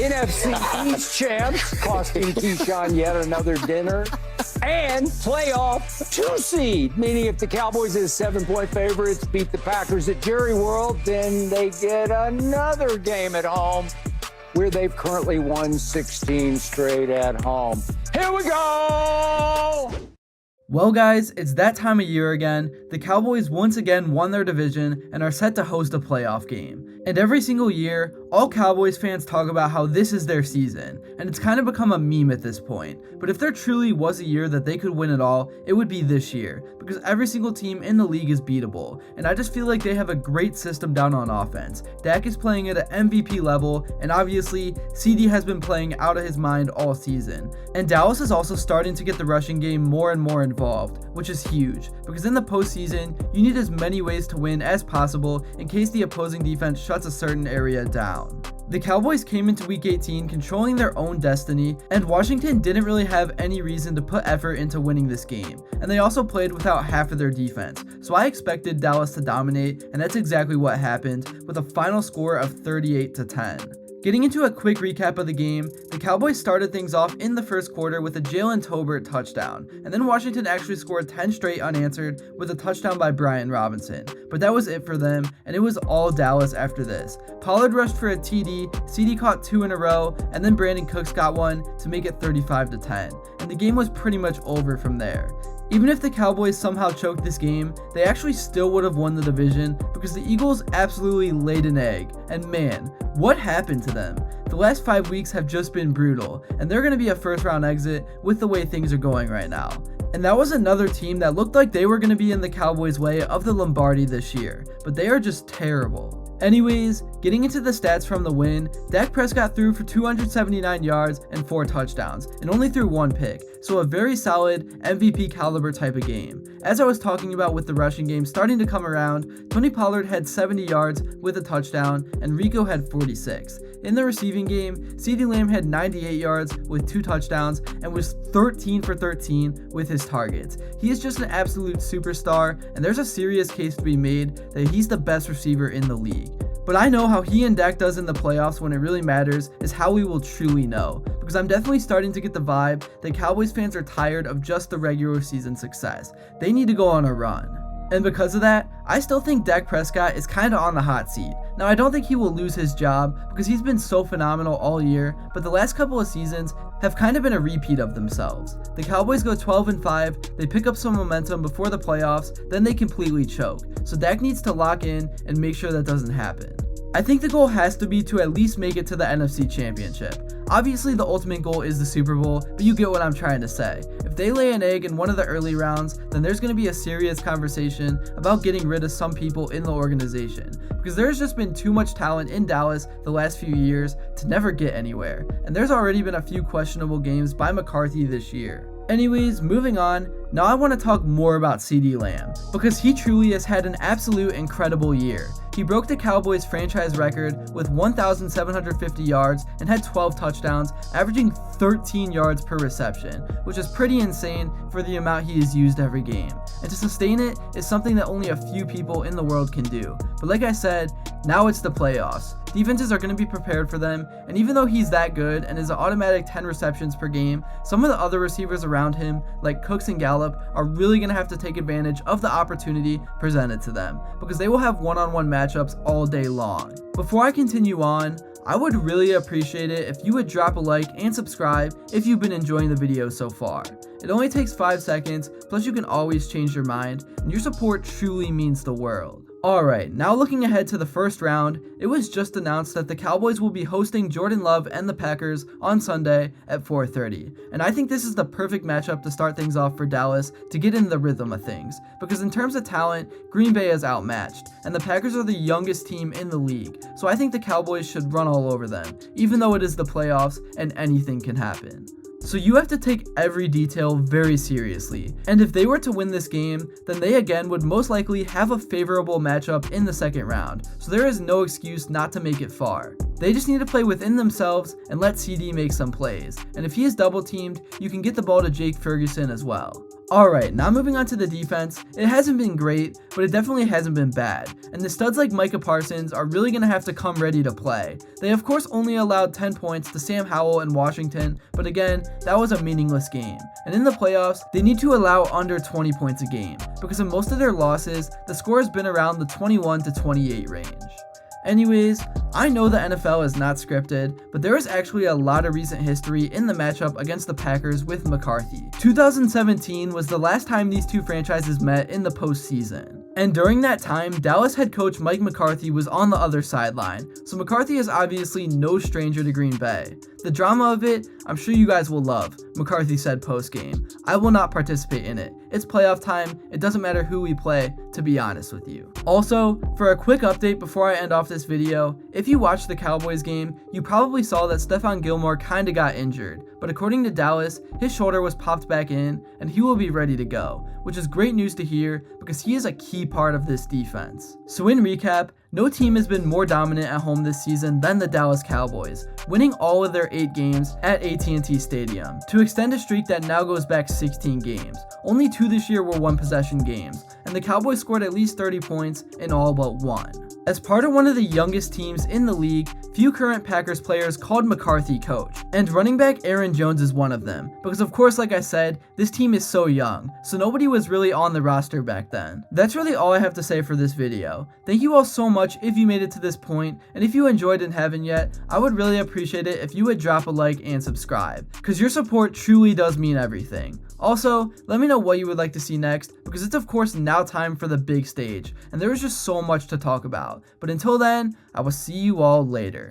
NFC East champs, costing Keyshawn yet another dinner, and playoff 2 seed, meaning if the Cowboys as 7-point favorites beat the Packers at Jerry World, then they get another game at home where they've currently won 16 straight at home. Here we go! Well guys, it's that time of year again. The Cowboys once again won their division and are set to host a playoff game. And every single year, all Cowboys fans talk about how this is their season, and it's kind of become a meme at this point. But if there truly was a year that they could win it all, it would be this year, because every single team in the league is beatable, and I just feel like they have a great system down on offense. Dak is playing at an MVP level, and obviously, Ceedee has been playing out of his mind all season. And Dallas is also starting to get the rushing game more and more involved, which is huge, because in the postseason, you need as many ways to win as possible in case the opposing defense shuts a certain area down. The Cowboys came into week 18 controlling their own destiny, and Washington didn't really have any reason to put effort into winning this game, and they also played without half of their defense, so I expected Dallas to dominate, and that's exactly what happened, with a final score of 38-10. Getting into a quick recap of the game, the Cowboys started things off in the first quarter with a Jalen Tolbert touchdown, and then Washington actually scored 10 straight unanswered with a touchdown by Brian Robinson. But that was it for them, and it was all Dallas after this. Pollard rushed for a TD, Ceedee caught 2 in a row, and then Brandon Cooks got one to make it 35-10, and the game was pretty much over from there. Even if the Cowboys somehow choked this game, they actually still would have won the division because the Eagles absolutely laid an egg, and man, what happened to them? The last 5 weeks have just been brutal, and they're going to be a first round exit with the way things are going right now. And that was another team that looked like they were going to be in the Cowboys' way of the Lombardi this year, but they are just terrible. Anyways, getting into the stats from the win, Dak Prescott threw for 279 yards and 4 touchdowns, and only threw 1 pick, so a very solid MVP caliber type of game. As I was talking about with the rushing game starting to come around, Tony Pollard had 70 yards with a touchdown, and Rico had 46. In the receiving game, Ceedee Lamb had 98 yards with 2 touchdowns and was 13 for 13 with his targets. He is just an absolute superstar, and there's a serious case to be made that he's the best receiver in the league. But I know how he and Dak does in the playoffs when it really matters is how we will truly know, because I'm definitely starting to get the vibe that Cowboys fans are tired of just the regular season success. They need to go on a run. And because of that, I still think Dak Prescott is kind of on the hot seat. Now, I don't think he will lose his job because he's been so phenomenal all year, but the last couple of seasons have kind of been a repeat of themselves. The Cowboys go 12-5, they pick up some momentum before the playoffs, then they completely choke. So Dak needs to lock in and make sure that doesn't happen. I think the goal has to be to at least make it to the NFC Championship. Obviously, the ultimate goal is the Super Bowl, but you get what I'm trying to say. If they lay an egg in one of the early rounds, then there's going to be a serious conversation about getting rid of some people in the organization, because there's just been too much talent in Dallas the last few years to never get anywhere, and there's already been a few questionable games by McCarthy this year. Anyways, moving on, now I want to talk more about Ceedee Lamb, because he truly has had an absolute incredible year. He broke the Cowboys franchise record with 1,750 yards and had 12 touchdowns, averaging 13 yards per reception, which is pretty insane for the amount he is used every game. And to sustain it is something that only a few people in the world can do. But like I said, now it's the playoffs. Defenses are going to be prepared for them, and even though he's that good and is an automatic 10 receptions per game, some of the other receivers around him, like Cooks and Gallup, are really going to have to take advantage of the opportunity presented to them, because they will have one-on-one matchups all day long. Before I continue on, I would really appreciate it if you would drop a like and subscribe if you've been enjoying the video so far. It only takes 5 seconds, plus you can always change your mind, and your support truly means the world. Alright, now looking ahead to the first round, it was just announced that the Cowboys will be hosting Jordan Love and the Packers on Sunday at 4:30. And I think this is the perfect matchup to start things off for Dallas to get in the rhythm of things. Because in terms of talent, Green Bay is outmatched, and the Packers are the youngest team in the league. So I think the Cowboys should run all over them, even though it is the playoffs and anything can happen. So you have to take every detail very seriously, and if they were to win this game, then they again would most likely have a favorable matchup in the second round, so there is no excuse not to make it far. They just need to play within themselves and let Ceedee make some plays. And if he is double teamed, you can get the ball to Jake Ferguson as well. Alright, now moving on to the defense. It hasn't been great, but it definitely hasn't been bad. And the studs like Micah Parsons are really going to have to come ready to play. They of course only allowed 10 points to Sam Howell in Washington, but again, that was a meaningless game. And in the playoffs, they need to allow under 20 points a game, because in most of their losses, the score has been around the 21 to 28 range. Anyways, I know the NFL is not scripted, but there is actually a lot of recent history in the matchup against the Packers with McCarthy. 2017 was the last time these two franchises met in the postseason. And during that time, Dallas head coach Mike McCarthy was on the other sideline, so McCarthy is obviously no stranger to Green Bay. The drama of it, I'm sure you guys will love, McCarthy said post-game. I will not participate in it. It's playoff time, it doesn't matter who we play, to be honest with you. Also, for a quick update before I end off this video, if you watched the Cowboys game, you probably saw that Stephon Gilmore kinda got injured, but according to Dallas, his shoulder was popped back in, and he will be ready to go, which is great news to hear because he is a key part of this defense. So in recap, no team has been more dominant at home this season than the Dallas Cowboys, winning all of their 8 games at AT&T Stadium, to extend a streak that now goes back 16 games. Only 2 this year were one-possession games, and the Cowboys scored at least 30 points in all but 1. As part of one of the youngest teams in the league, few current Packers players called McCarthy coach, and running back Aaron Jones is one of them, because of course, like I said, this team is so young, so nobody was really on the roster back then. That's really all I have to say for this video. Thank you all so much if you made it to this point, and if you enjoyed and haven't yet, I would really appreciate it if you would drop a like and subscribe, because your support truly does mean everything. Also, let me know what you would like to see next, because it's of course now time for the big stage, and there is just so much to talk about. But until then, I will see you all later.